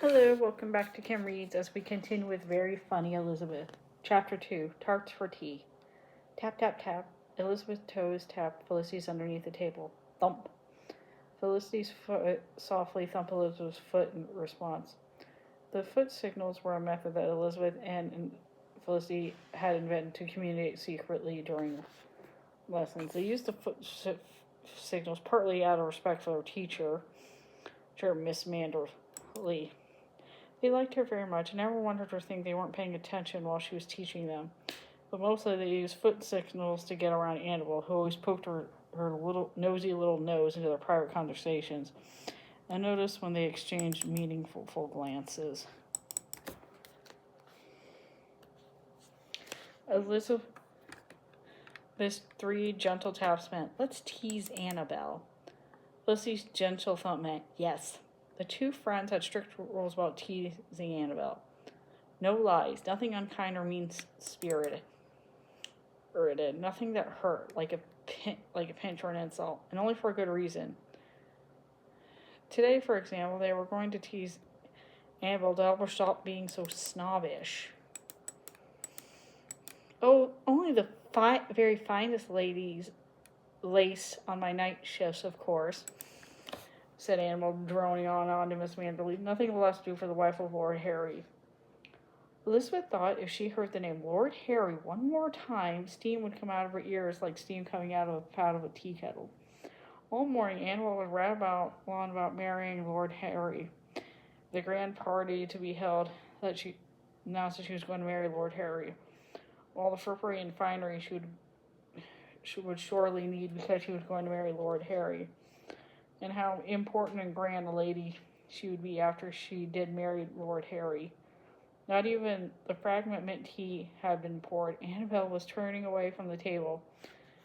Hello, welcome back to Kim Reads as we continue with Very Funny Elizabeth. Chapter 2 Tarts for Tea. Tap, tap, tap. Elizabeth's toes tap Felicity's underneath the table. Thump. Felicity's foot softly thumped Elizabeth's foot in response. The foot signals were a method that Elizabeth and Felicity had invented to communicate secretly during lessons. They used the foot signals partly out of respect for their teacher, Miss Manderley. They liked her very much and never wanted her to think they weren't paying attention while she was teaching them. But mostly they used foot signals to get around Annabelle, who always poked her nosy little nose into their private conversations, and noticed when they exchanged meaningful glances. Elizabeth's three gentle taps meant, "Let's tease Annabelle." Felicity's gentle thump meant, "Yes." The two friends had strict rules about teasing Annabelle. No lies, nothing unkind or mean-spirited. Nothing that hurt, like a pinch or an insult, and only for a good reason. Today, for example, they were going to tease Annabelle to help her stop being so snobbish. "Oh, only the very finest ladies lace on my night shifts, of course," said Annabelle, droning on to Miss Manderley. "Nothing less to do for the wife of Lord Harry." Elizabeth thought if she heard the name Lord Harry one more time, steam would come out of her ears like steam coming out of a tea kettle. All morning, Annabelle would rattle on about marrying Lord Harry, the grand party to be held that she announced that she was going to marry Lord Harry, all the frippery and finery she would surely need because she was going to marry Lord Harry, and how important and grand a lady she would be after she did marry Lord Harry. Not even the fragment mint tea had been poured. Annabelle was turning away from the table,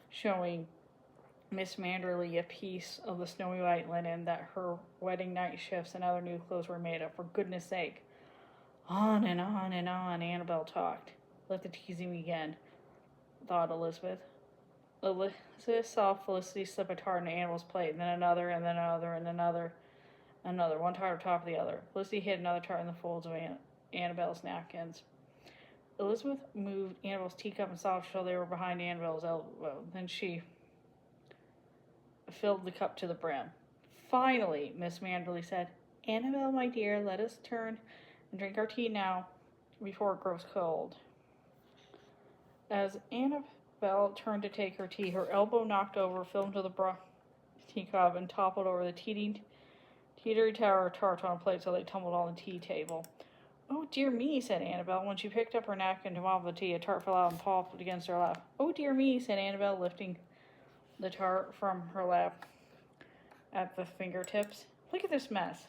showing Miss Manderley a piece of the snowy white linen that her wedding night shifts and other new clothes were made of. For goodness sake. On and on and on Annabelle talked. Let the teasing begin, thought Elizabeth. Elizabeth saw Felicity slip a tart into Annabelle's plate, and then another, and then another, and another, one tart on top of the other. Felicity hid another tart in the folds of Annabelle's napkins. Elizabeth moved Annabelle's teacup and soft till they were behind Annabelle's elbow. Then she filled the cup to the brim. "Finally," Miss Manderley said. "Annabelle, my dear, let us turn and drink our tea now, before it grows cold." As Annabelle turned to take her tea, her elbow knocked over, fell into the teacup, and toppled over the teetery tower of tarts on a plate so they tumbled on the tea table. "Oh, dear me," said Annabelle. When she picked up her napkin to mop the tea, a tart fell out and popped against her lap. "Oh, dear me," said Annabelle, lifting the tart from her lap at the fingertips. "Look at this mess."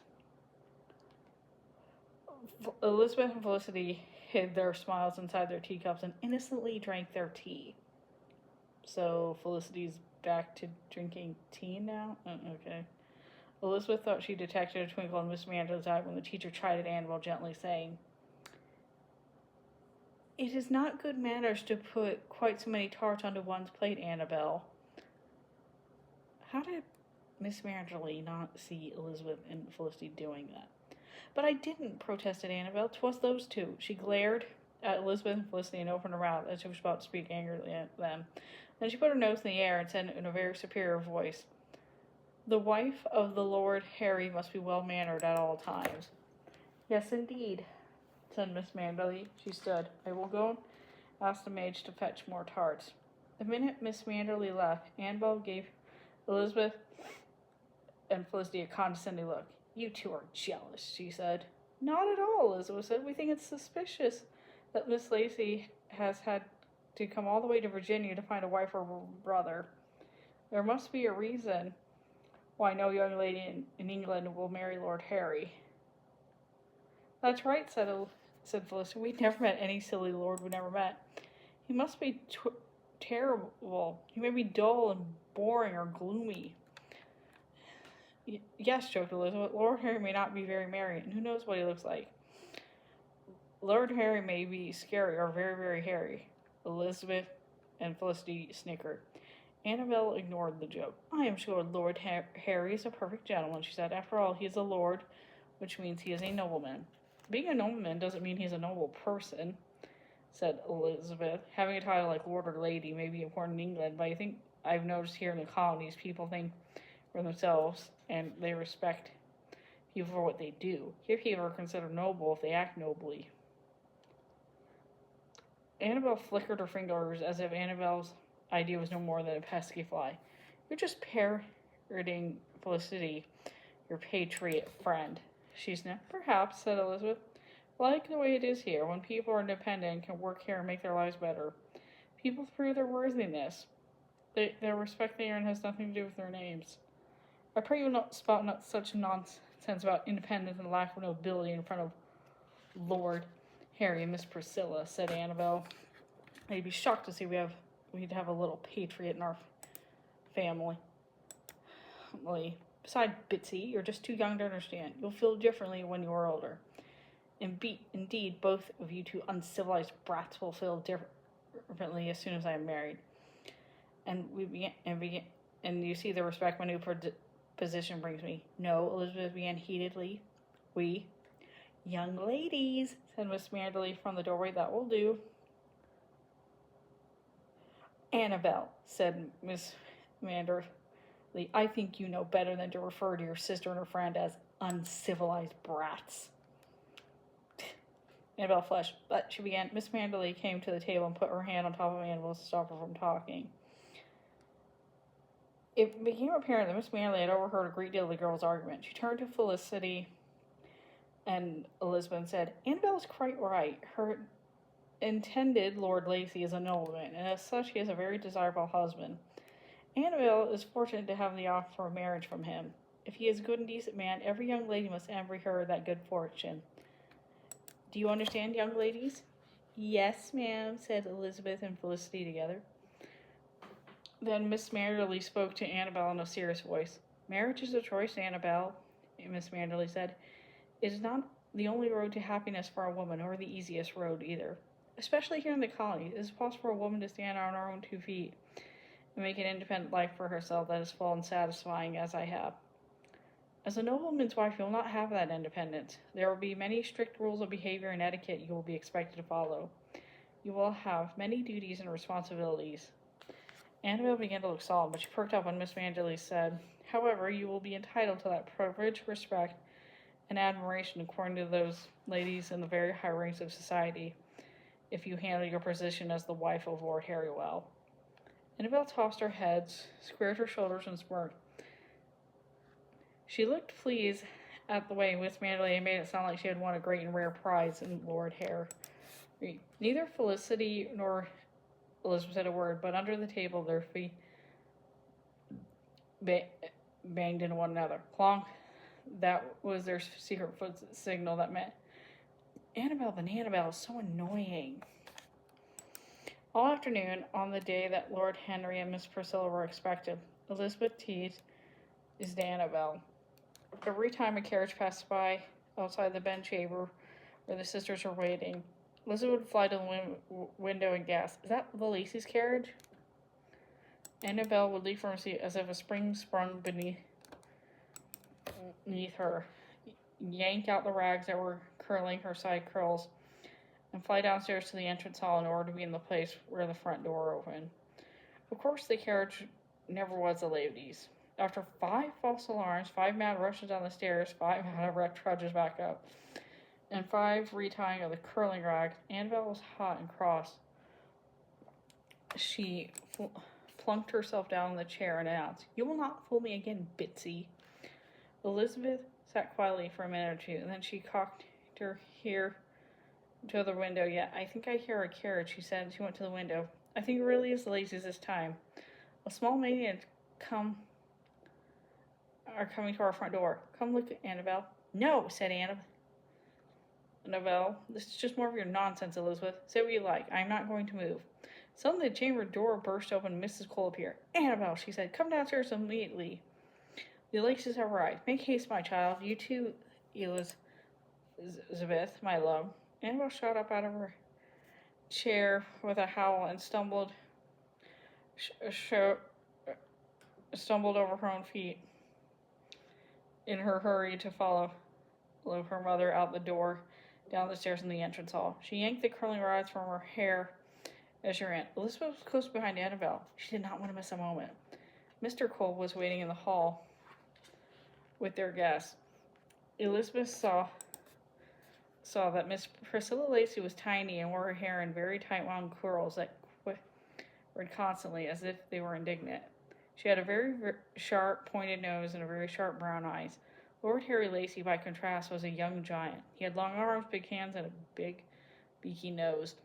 Elizabeth and Felicity hid their smiles inside their teacups and innocently drank their tea. So Felicity's back to drinking tea now? Okay. Elizabeth thought she detected a twinkle in Miss Manderley's eye when the teacher chided Annabelle gently, saying, "It is not good manners to put quite so many tarts onto one's plate, Annabelle." How did Miss Manderley not see Elizabeth and Felicity doing that? "But I didn't," protested Annabelle. "'Twas those two." She glared at Elizabeth and Felicity and opened her mouth as she was about to speak angrily at them. Then she put her nose in the air and said in a very superior voice, "The wife of the Lord Harry must be well-mannered at all times." "Yes, indeed," said Miss Manderley. She stood. "I will go and ask the maids to fetch more tarts." The minute Miss Manderley left, Annabelle gave Elizabeth and Felicity a condescending look. "You two are jealous," she said. "Not at all," Elizabeth said. "We think it's suspicious that Miss Lacey has had to come all the way to Virginia to find a wife for her brother. There must be a reason why no young lady in England will marry Lord Harry." "That's right," said Felicity. "We never met any silly lord we never met. He must be terrible. He may be dull and boring or gloomy." "Yes," joked Elizabeth. "Lord Harry may not be very merry, and who knows what he looks like. Lord Harry may be scary or very, very hairy." Elizabeth and Felicity snickered. Annabelle ignored the joke. "I am sure Lord Harry is a perfect gentleman," she said. "After all, he is a lord which means he is a nobleman. Being a nobleman doesn't mean he's a noble person, said Elizabeth. Having a title like Lord or Lady may be important in England, but I think I've noticed here in the colonies people think for themselves and they respect people for what they do. Here people are considered noble if they act nobly. Annabelle flickered her fingers as if Annabelle's idea was no more than a pesky fly. You're just parroting Felicity, your patriot friend. She's not. Perhaps, said Elizabeth. Like the way it is here, when people are independent and can work here and make their lives better. People prove their worthiness. Their respect they earn has nothing to do with their names. I pray you will not spout not such nonsense about independence and lack of nobility in front of Lord Harry and Miss Priscilla, said Annabelle. I'd be shocked to see we'd have a little patriot in our family. Besides, Bitsy, you're just too young to understand. You'll feel differently when you're older. Indeed, both of you two uncivilized brats will feel differently as soon as I am married. And you see the respect my new position brings me. No, Elizabeth began heatedly. We, young ladies, said Miss Manderley from the doorway. That will do. Annabelle, said Miss Manderley, I think you know better than to refer to your sister and her friend as uncivilized brats. Annabelle flushed, but she began. Miss Manderley came to the table and put her hand on top of Annabelle to stop her from talking. It became apparent that Miss Manderley had overheard a great deal of the girls' argument. She turned to Felicity and Elizabeth and said, Annabelle is quite right. Her intended Lord Lacy is a nobleman, and as such he is a very desirable husband. Annabelle is fortunate to have the offer of marriage from him. If he is a good and decent man, every young lady must envy her that good fortune. Do you understand, young ladies? Yes, ma'am, said Elizabeth and Felicity together. Then Miss Manderley spoke to Annabelle in a serious voice. Marriage is a choice, Annabelle, Miss Manderley said. It is not the only road to happiness for a woman, or the easiest road either. Especially here in the colony, it is possible for a woman to stand on her own 2 feet and make an independent life for herself that is full and satisfying as I have. As a nobleman's wife, you will not have that independence. There will be many strict rules of behavior and etiquette you will be expected to follow. You will have many duties and responsibilities. Annabelle began to look solemn, but she perked up when Miss Manderley said, However, you will be entitled to that privilege, respect, and admiration according to those ladies in the very high ranks of society, if you handle your position as the wife of Lord Harry well. Annabelle tossed her head, squared her shoulders, and smirked. She looked pleased at the way Miss Manderley made it sound like she had won a great and rare prize in Lord Harry. Neither Felicity nor Elizabeth said a word, but under the table their feet banged into one another. Clonk. That was their secret foot signal that meant, Annabelle is so annoying. All afternoon, on the day that Lord Henry and Miss Priscilla were expected, Elizabeth teased Annabelle. Every time a carriage passed by outside the bedchamber where the sisters were waiting, Elizabeth would fly to the window and gasp, Is that the Lacey's carriage? Annabelle would leap from her seat as if a spring sprung beneath her, yank out the rags that were curling her side curls, and fly downstairs to the entrance hall in order to be in the place where the front door opened. Of course, the carriage never was the lady's. After 5 false alarms, 5 mad rushes down the stairs, 5 mad erect trudges back up, and 5 retying of the curling rags, Annabelle was hot and cross. She plunked herself down in the chair and announced, You will not fool me again, Bitsy. Elizabeth sat quietly for a minute or two, and then she cocked her ear to the window. Yeah, I think I hear a carriage, she said. She went to the window. I think it really is the Lacey's this time. A small maid had are coming to our front door. Come look, Annabelle. No, said Annabelle, this is just more of your nonsense, Elizabeth. Say what you like. I am not going to move. Suddenly the chamber door burst open and Mrs. Cole appeared. Annabelle, she said, come downstairs immediately. The Lacys have arrived. Make haste, my child. You too, Elizabeth, my love. Annabelle shot up out of her chair with a howl and stumbled over her own feet in her hurry to follow her mother out the door, down the stairs in the entrance hall. She yanked the curling rods from her hair as she ran. Elizabeth was close behind Annabelle. She did not want to miss a moment. Mr. Cole was waiting in the hall with their guests. Elizabeth saw that Miss Priscilla Lacey was tiny and wore her hair in very tight wound curls that quivered constantly as if they were indignant. She had a very sharp, pointed nose and very sharp brown eyes. Lord Harry Lacey, by contrast, was a young giant. He had long arms, big hands, and a big, beaky nose.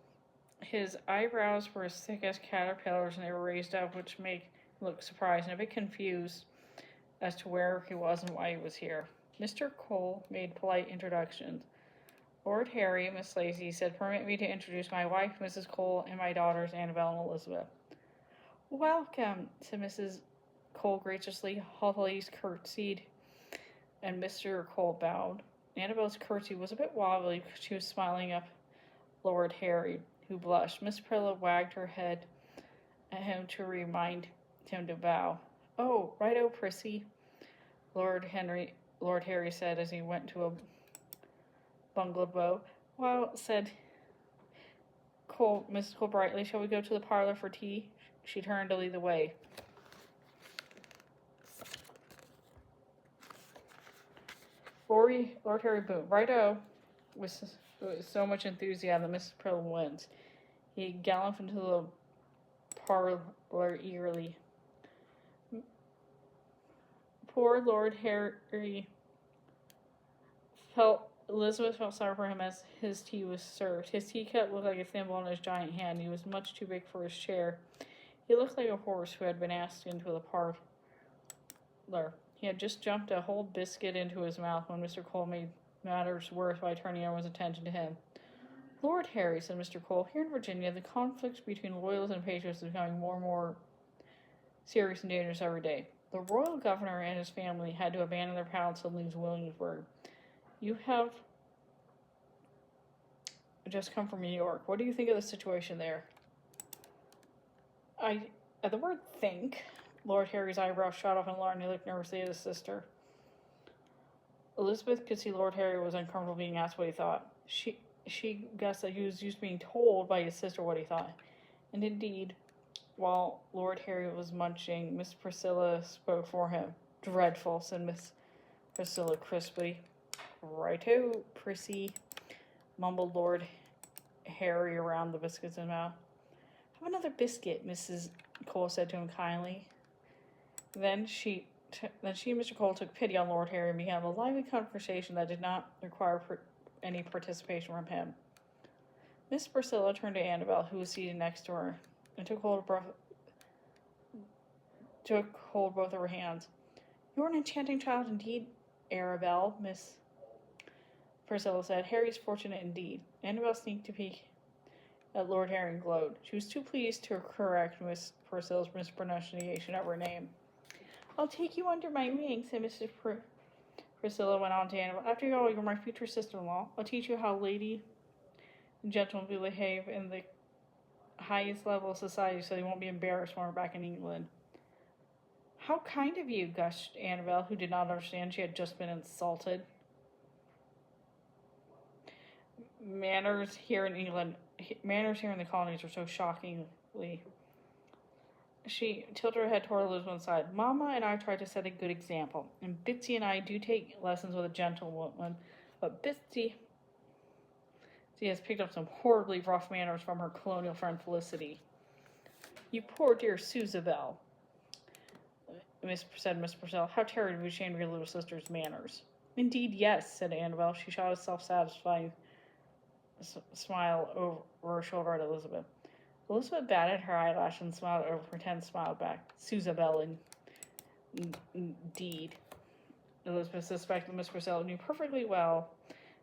His eyebrows were as thick as caterpillars, and they were raised up, which made him look surprised and a bit confused as to where he was and why he was here. Mr. Cole made polite introductions. Lord Harry, Miss Lacey, said, "Permit me to introduce my wife, Mrs. Cole, and my daughters, Annabelle and Elizabeth." "Welcome," said Mrs. Cole graciously. All the ladies curtsied, and Mr. Cole bowed. Annabelle's curtsy was a bit wobbly because she was smiling up Lord Harry, who blushed. Miss Prilla wagged her head at him to remind him to bow. "Oh, righto, Prissy," Lord Harry said as he went to a bungalow bow. "Well," said Mrs. Cole brightly, "shall we go to the parlor for tea?" She turned to lead the way. Lord Harry boomed. "Righto," with so much enthusiasm Mrs. Prilla went. He galloped into the parlor eagerly. Poor Lord Harry Elizabeth felt sorry for him as his tea was served. His teacup looked like a thimble in his giant hand. He was much too big for his chair. He looked like a horse who had been asked into the parlor. He had just jumped a whole biscuit into his mouth when Mr. Cole made matters worse by turning everyone's attention to him. "Lord Harry," said Mr. Cole, "here in Virginia, the conflict between loyalists and patriots is becoming more and more serious and dangerous every day. The royal governor and his family had to abandon their palace and leave Williamsburg. You have just come from New York. What do you think of the situation there?" At the word "think," Lord Harry's eyebrows shot up in alarm and he looked nervously at his sister. Elizabeth could see Lord Harry was uncomfortable being asked what he thought. She guessed that he was used to being told by his sister what he thought. And indeed, while Lord Harry was munching, Miss Priscilla spoke for him. "Dreadful," said Miss Priscilla crisply. "Righto, Prissy," mumbled Lord Harry around the biscuits in his mouth. "Have another biscuit," Mrs. Cole said to him kindly. Then she and Mr. Cole took pity on Lord Harry and began a lively conversation that did not require any participation from him. Miss Priscilla turned to Annabelle, who was seated next to her, and took hold both of her hands. "You're an enchanting child indeed, Arabelle," Miss Priscilla said. "Harry's fortunate indeed." Annabelle sneaked a peek at Lord Harry and glowed. She was too pleased to correct Miss Priscilla's mispronunciation of her name. "I'll take you under my wing," said Mrs. Priscilla went on to Annabelle. "After all, you're my future sister-in-law. I'll teach you how lady and gentlemen will behave in the highest level of society so they won't be embarrassed when we're back in England." "How kind of you," gushed Annabelle, who did not understand she had just been insulted. Manners here in the colonies are so shockingly. She tilted her head toward Elizabeth's side. "Mama and I try to set a good example, and Bitsy and I do take lessons with a gentlewoman, but Bitsy has picked up some horribly rough manners from her colonial friend Felicity." "You poor dear Susabelle," said Miss Purcell. "How terribly ashamed of your little sister's manners." "Indeed, yes," said Annabelle. She shot a self-satisfying smile over her shoulder at Elizabeth. Elizabeth batted her eyelash and smiled over pretend smiled back. "Susabelle, indeed." Elizabeth suspected Miss Purcell knew perfectly well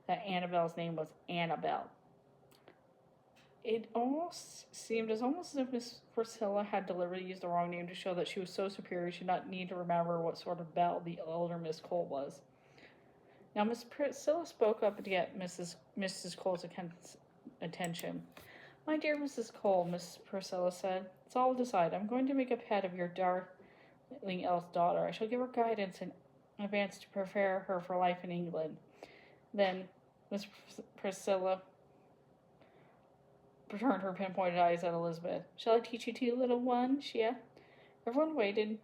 that Annabelle's name was Annabelle. It seemed as if Miss Priscilla had deliberately used the wrong name to show that she was so superior she did not need to remember what sort of belle the elder Miss Cole was. Now Miss Priscilla spoke up to get Mrs. Cole's attention. "My dear Mrs. Cole," Miss Priscilla said, "it's all decided. I'm going to make a pet of your darling eldest daughter. I shall give her guidance in advance to prepare her for life in England. Then Miss Priscilla turned her pinpointed eyes at Elizabeth. "Shall I teach you too, little one?" she asked. Everyone waited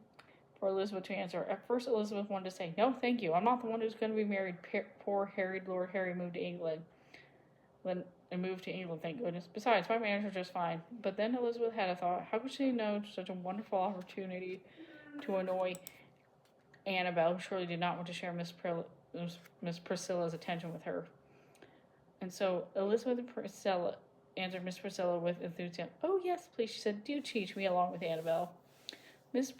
for Elizabeth to answer. At first, Elizabeth wanted to say, "No, thank you. I'm not the one who's going to be married." Poor harried Lord Harry moved to England. Thank goodness. Besides, my manners are just fine. But then Elizabeth had a thought. How could she know such a wonderful opportunity to annoy Annabelle, who surely did not want to share Miss Priscilla's attention with her? And so Elizabeth and Priscilla answered Miss Priscilla with enthusiasm. "Oh, yes, please," she said. "Do teach me along with Annabelle." Miss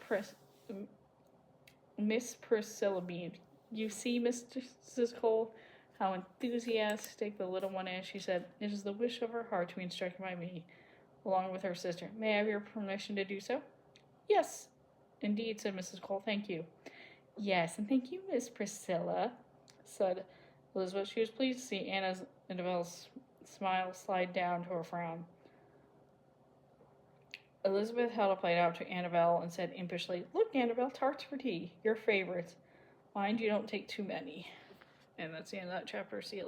Priscilla beamed. "You see, Mrs. Cole, how enthusiastic the little one is," she said. "It is the wish of her heart to be instructed by me, along with her sister. May I have your permission to do so?" "Yes, indeed," said Mrs. Cole. "Thank you." "Yes, and thank you, Miss Priscilla," said Elizabeth. She was pleased to see Annabelle's smile slide down to a frown. Elizabeth held a plate out to Annabelle and said impishly, "Look, Annabelle, tarts for tea. Your favorites. Mind you don't take too many." And that's the end of that chapter. See you later.